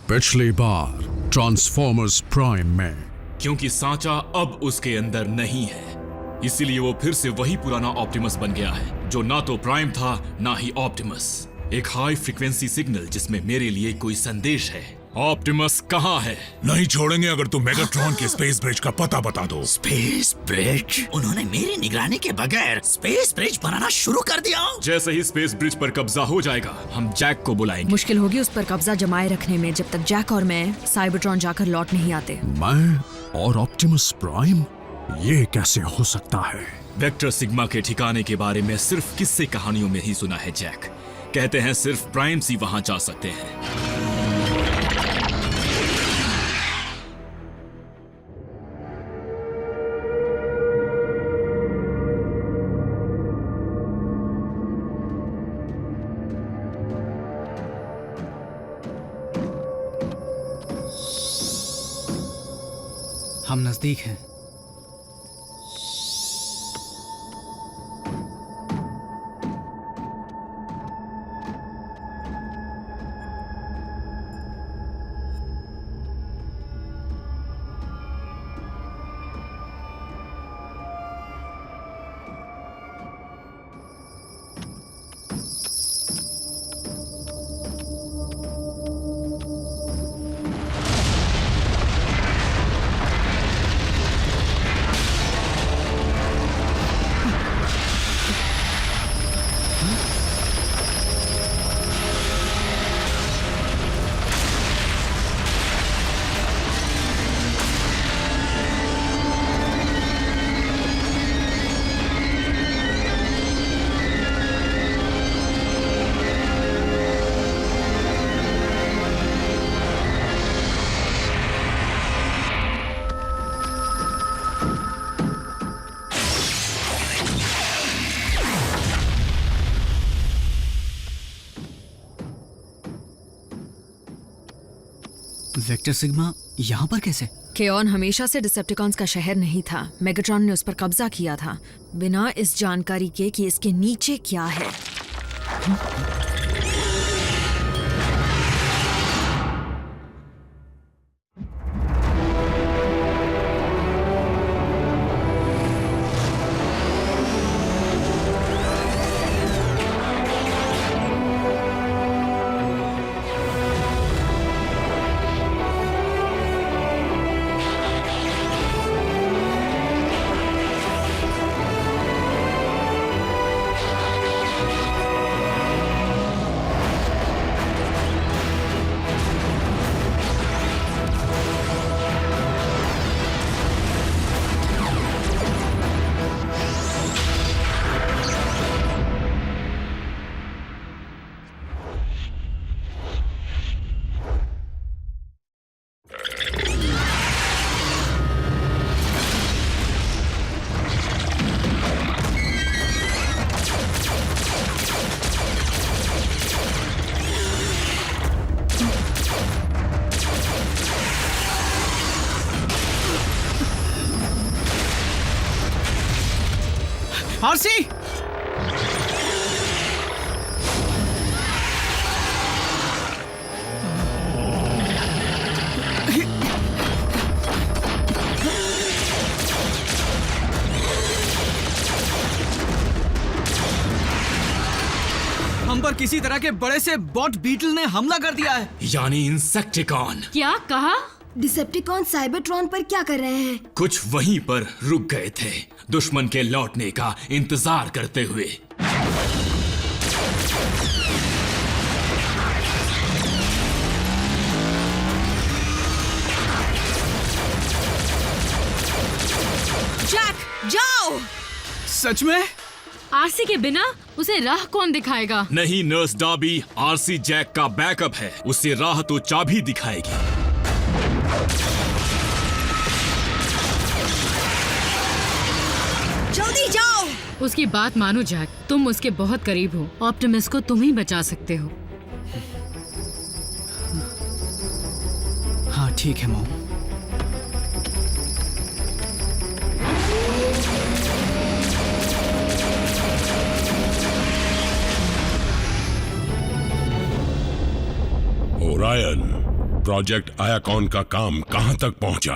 पिछली बार transformers prime में। क्योंकि सांचा अब उसके अंदर नहीं है, इसीलिए वो फिर से वही पुराना ऑप्टिमस बन गया है, जो ना तो प्राइम था ना ही ऑप्टिमस। एक हाई फ्रीक्वेंसी सिग्नल जिसमें मेरे लिए कोई संदेश है। ऑप्टिमस कहाँ है? नहीं छोड़ेंगे अगर तुम मेगाट्रॉन के स्पेस ब्रिज का पता बता दो। Space bridge? उन्होंने मेरी निगरानी के बगैर स्पेस ब्रिज बनाना शुरू कर दिया। जैसे ही स्पेस ब्रिज पर कब्जा हो जाएगा, हम जैक को बुलाएंगे। मुश्किल होगी उस पर कब्जा जमाए रखने में जब तक जैक और मैं साइबरट्रॉन जाकर लौट नहीं आते। मैं और ऑप्टिमस प्राइम? ये कैसे हो सकता है? वेक्टर सिग्मा के ठिकाने के बारे में सिर्फ किस्से कहानियों में ही सुना है जैक। कहते हैं सिर्फ प्राइम्स ही वहां जा सकते हैं। हम नजदीक हैं। वेक्टर सिग्मा यहाँ पर कैसे? केऑन हमेशा से डिसेप्टिकॉन्स का शहर नहीं था। मेगाट्रॉन ने उस पर कब्जा किया था, बिना इस जानकारी के कि इसके नीचे क्या है। आरसी! हम पर किसी तरह के बड़े से बॉट बीटल ने हमला कर दिया है। यानी इंसेक्टिकॉन। क्या कहा? डिसेप्टिकॉन साइबरट्रॉन पर क्या कर रहे हैं? कुछ वहीं पर रुक गए थे, दुश्मन के लौटने का इंतजार करते हुए। जैक, जाओ! सच में? आरसी के बिना उसे राह कौन दिखाएगा? नहीं नर्स डार्बी, आरसी जैक का बैकअप है। उसे राह तो चाबी दिखाएगी। जल्दी जाओ! उसकी बात मानो जैक, तुम उसके बहुत करीब हो। ऑप्टिमस को तुम ही बचा सकते हो। हाँ ठीक है मॉम। ओरायन, प्रोजेक्ट आयाकॉन का काम कहां तक पहुंचा?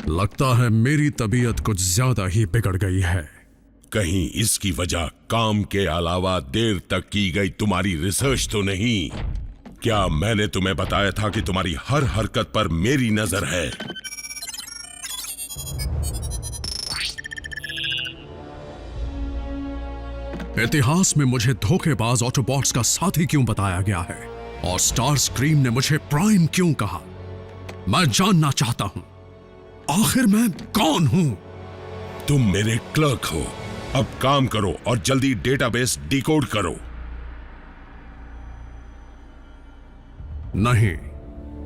लगता है मेरी तबीयत कुछ ज्यादा ही बिगड़ गई है। कहीं इसकी वजह काम के अलावा देर तक की गई तुम्हारी रिसर्च तो नहीं? क्या मैंने तुम्हें बताया था कि तुम्हारी हर हरकत पर मेरी नजर है? इतिहास में मुझे धोखेबाज ऑटोबॉट्स का साथी क्यों बताया गया है और स्टार स्क्रीम ने मुझे प्राइम क्यों कहा? मैं जानना चाहता हूं आखिर मैं कौन हूं? तुम मेरे क्लर्क हो। अब काम करो और जल्दी डेटाबेस डिकोड करो। नहीं,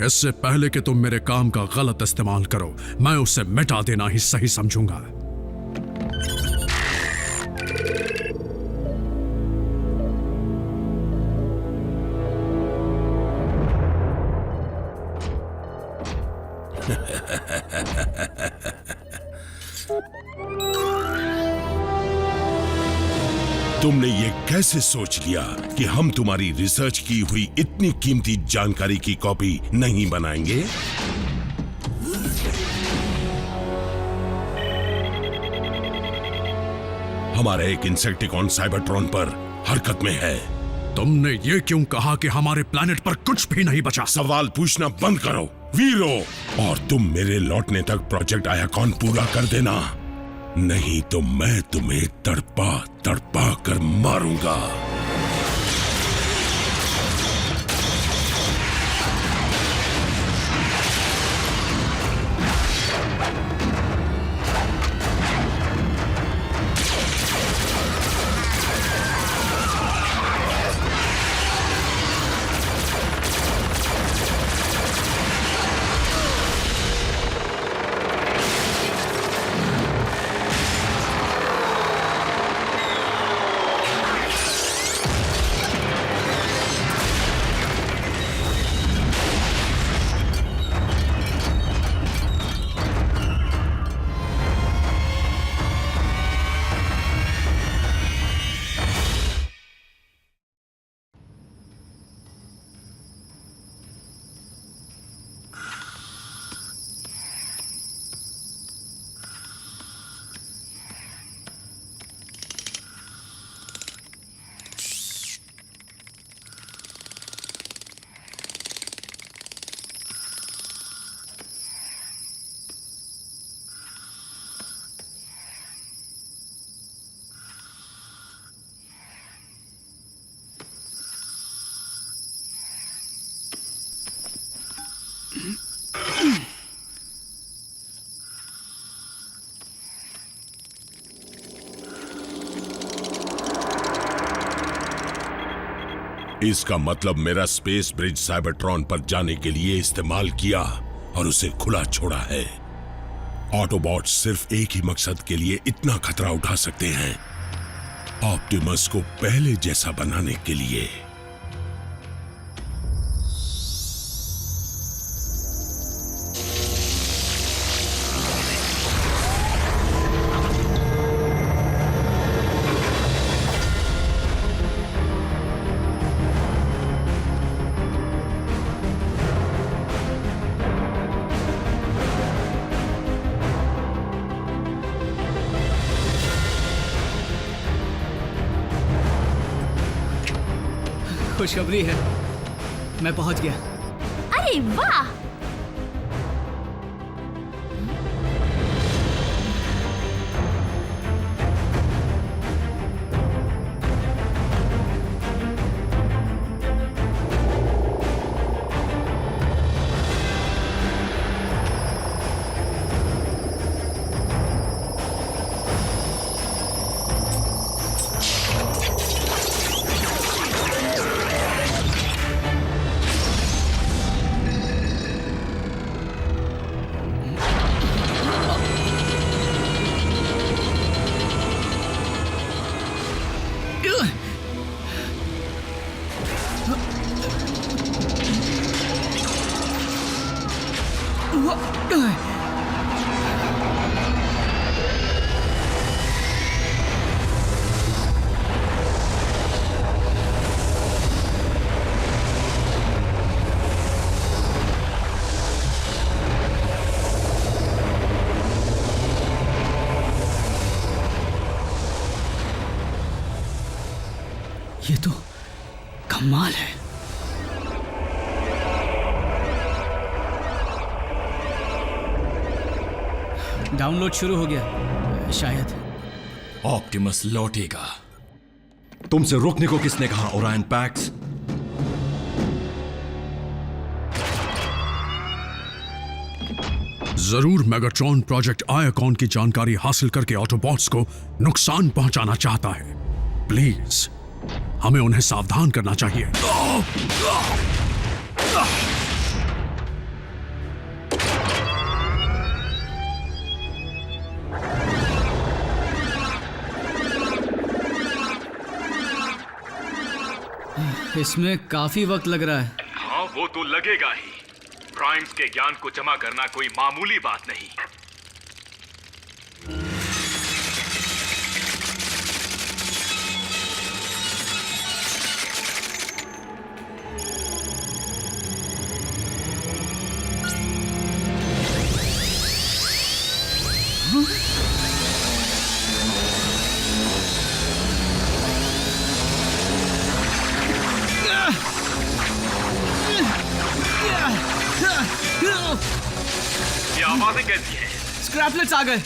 इससे पहले कि तुम मेरे काम का गलत इस्तेमाल करो, मैं उसे मिटा देना ही सही समझूंगा। तुमने ये कैसे सोच लिया कि हम तुम्हारी रिसर्च की हुई इतनी कीमती जानकारी की कॉपी नहीं बनाएंगे? हमारा एक इंसेक्टिकॉन साइबरट्रॉन पर हरकत में है। तुमने ये क्यों कहा कि हमारे प्लेनेट पर कुछ भी नहीं बचा? सवाल पूछना बंद करो वीरो, और तुम मेरे लौटने तक प्रोजेक्ट आयाकॉन पूरा कर देना, नहीं तो मैं तुम्हें तड़पा तड़पा कर मारूंगा। इसका मतलब मेरा स्पेस ब्रिज साइबरट्रॉन पर जाने के लिए इस्तेमाल किया और उसे खुला छोड़ा है। ऑटोबॉट्स सिर्फ एक ही मकसद के लिए इतना खतरा उठा सकते हैं, ऑप्टिमस को पहले जैसा बनाने के लिए। खुशखबरी है, मैं पहुंच गया। अरे वाह! ये तो कमाल है। डाउनलोड शुरू हो गया शायद। ऑप्टिमस लौटेगा। तुमसे रुकने को किसने कहा ओरायन पैक्स? जरूर मेगाट्रॉन प्रोजेक्ट आयाकॉन की जानकारी हासिल करके ऑटोबॉट्स को नुकसान पहुंचाना चाहता है। प्लीज हमें उन्हें सावधान करना चाहिए। इसमें काफी वक्त लग रहा है। हाँ, वो तो लगेगा ही। प्राइम्स के ज्ञान को जमा करना कोई मामूली बात नहीं। ये आवाजें कैसी हैं? स्क्रैपलेट्स आ गए।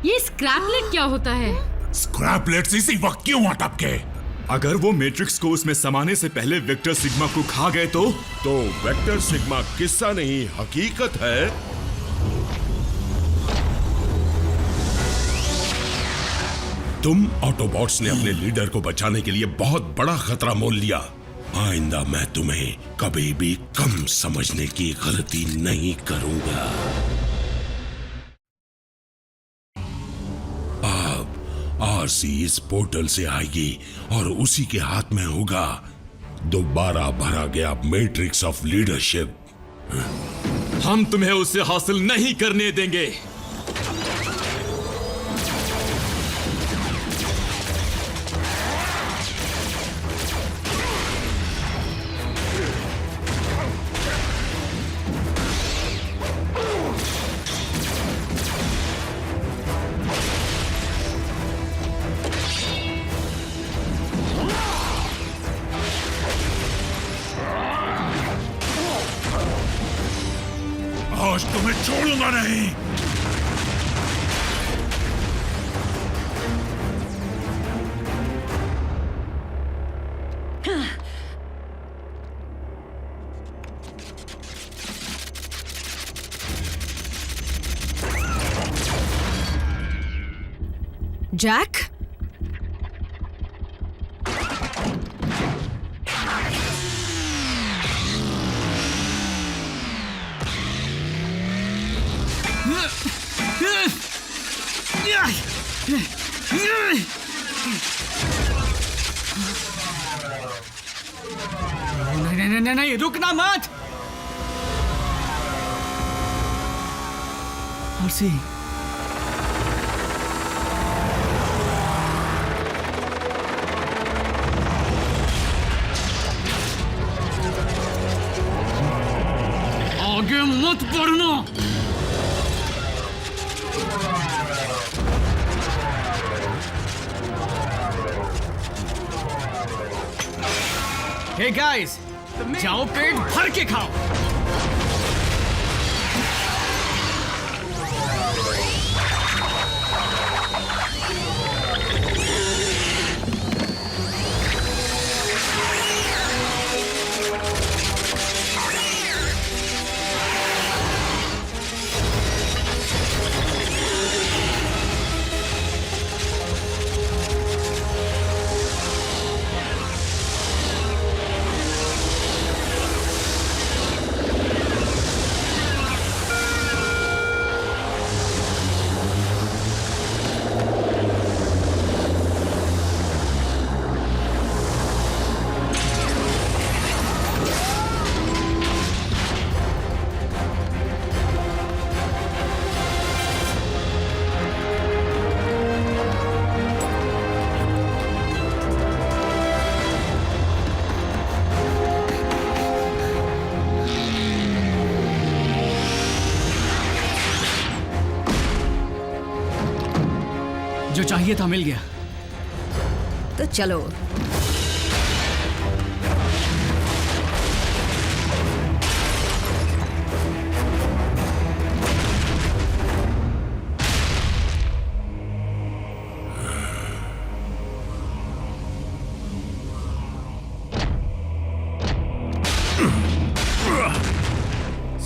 ये स्क्रैपलेट क्या होता है? स्क्रैपलेट्स इसी वक्त क्यों अटके? अगर वो मैट्रिक्स को उसमें समाने से पहले वेक्टर सिग्मा को खा गए तो वेक्टर सिग्मा किस्सा नहीं हकीकत है। तुम ऑटोबॉट्स ने अपने लीडर को बचाने के लिए बहुत बड़ा खतरा मोल लिया। आइंदा मैं तुम्हें कभी भी कम समझने की गलती नहीं करूंगा। अब आरसी इस पोर्टल से आएगी और उसी के हाथ में होगा दोबारा भरा गया मैट्रिक्स ऑफ लीडरशिप। हम तुम्हें उसे हासिल नहीं करने देंगे। आज तुम्हें छोड़ूंगा नहीं। जैक, नहीं, रुकना मत। आरसी, आगे मत बढ़ना। हे गाइस, जाओ पेट भर के खाओ। जो चाहिए था मिल गया। तो चलो।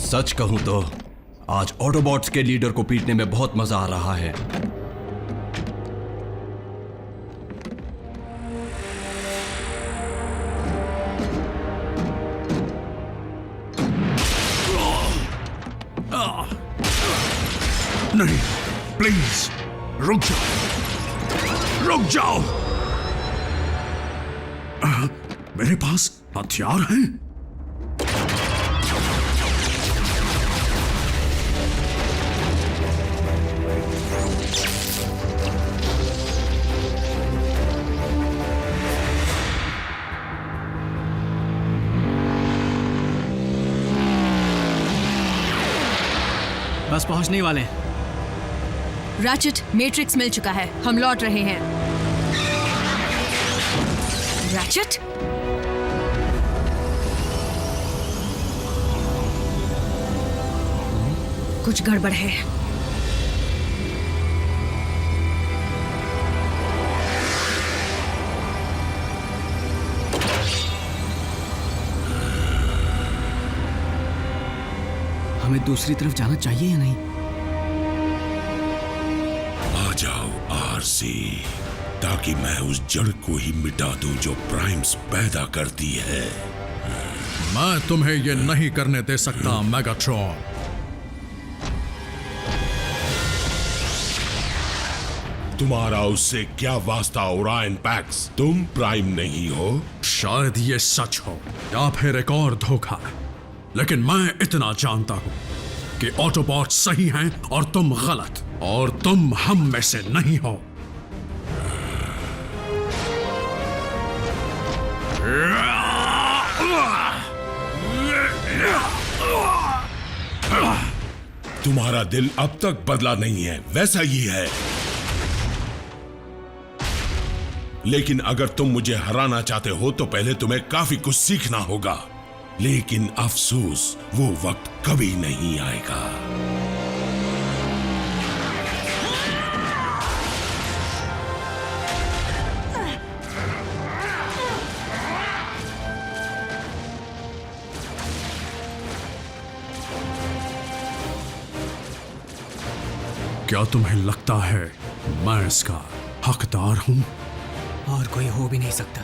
सच कहूं तो आज ऑटोबॉट्स के लीडर को पीटने में बहुत मजा आ रहा है। नहीं, प्लीज रुक जाओ, रुक जाओ। मेरे पास हथियार हैं। बस पहुंचने ही वाले हैं। रैचेट, मैट्रिक्स मिल चुका है, हम लौट रहे हैं। रैचेट, कुछ गड़बड़ है। हमें दूसरी तरफ जाना चाहिए या नहीं? आ जाओ आरसी, ताकि मैं उस जड़ को ही मिटा दूं जो प्राइम्स पैदा करती है। मैं तुम्हें ये नहीं करने दे सकता मेगाट्रॉन। तुम्हारा उससे क्या वास्ता ओरायन पैक्स? तुम प्राइम नहीं हो। शायद ये सच हो या फिर एक और धोखा, लेकिन मैं इतना जानता हूं कि ऑटोबॉट सही हैं और तुम गलत, और तुम हम में से नहीं हो। तुम्हारा दिल अब तक बदला नहीं है, वैसा ही है। लेकिन अगर तुम मुझे हराना चाहते हो तो पहले तुम्हें काफी कुछ सीखना होगा। लेकिन अफसोस, वो वक्त कभी नहीं आएगा। क्या तुम्हें लगता है मैं इसका हकदार हूं? और कोई हो भी नहीं सकता।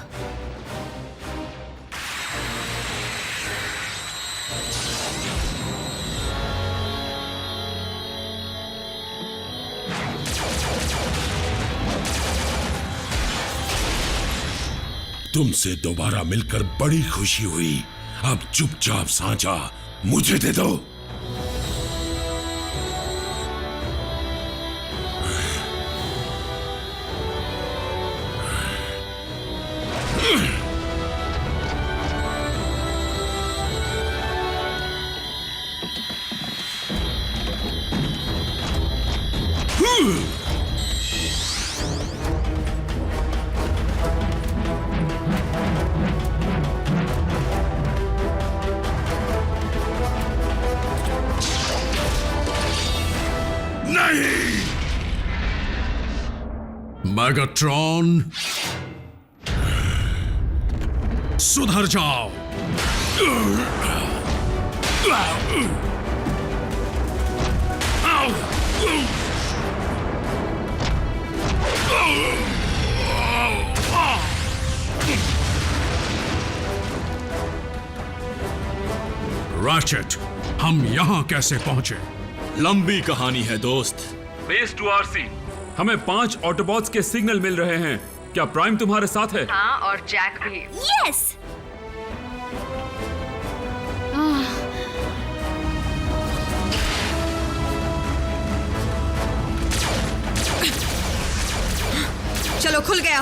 तुमसे दोबारा मिलकर बड़ी खुशी हुई। अब चुपचाप सांचा मुझे दे दो। मेगाट्रॉन, सुधर जाओ। रैचेट, हम यहां कैसे पहुंचे? लंबी कहानी है दोस्त। बेस 2RC, हमें 5 ऑटोबॉट्स के सिग्नल मिल रहे हैं। क्या प्राइम तुम्हारे साथ है? हाँ, और जैक भी। यस। चलो, खुल गया।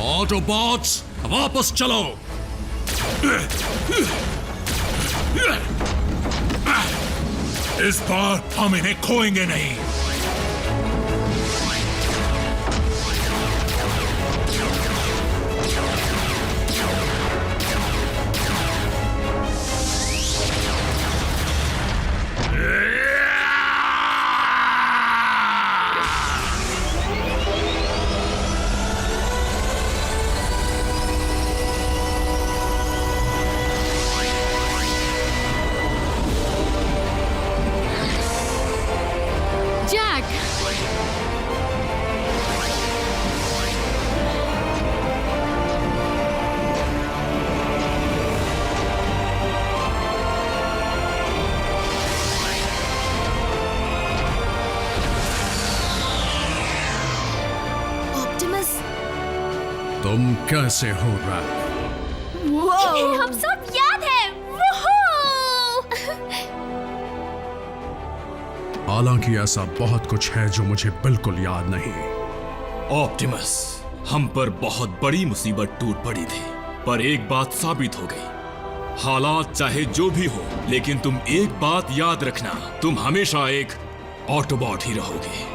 ऑटोबॉट्स, वापस चलो। इस बार हम इन्हें खोएंगे नहीं। तुम कैसे हो रैप? हम सब याद है। हालांकि ऐसा बहुत कुछ है जो मुझे बिल्कुल याद नहीं। ऑप्टिमस, हम पर बहुत बड़ी मुसीबत टूट पड़ी थी, पर एक बात साबित हो गई। हालात चाहे जो भी हो, लेकिन तुम एक बात याद रखना, तुम हमेशा एक ऑटोबॉट ही रहोगे।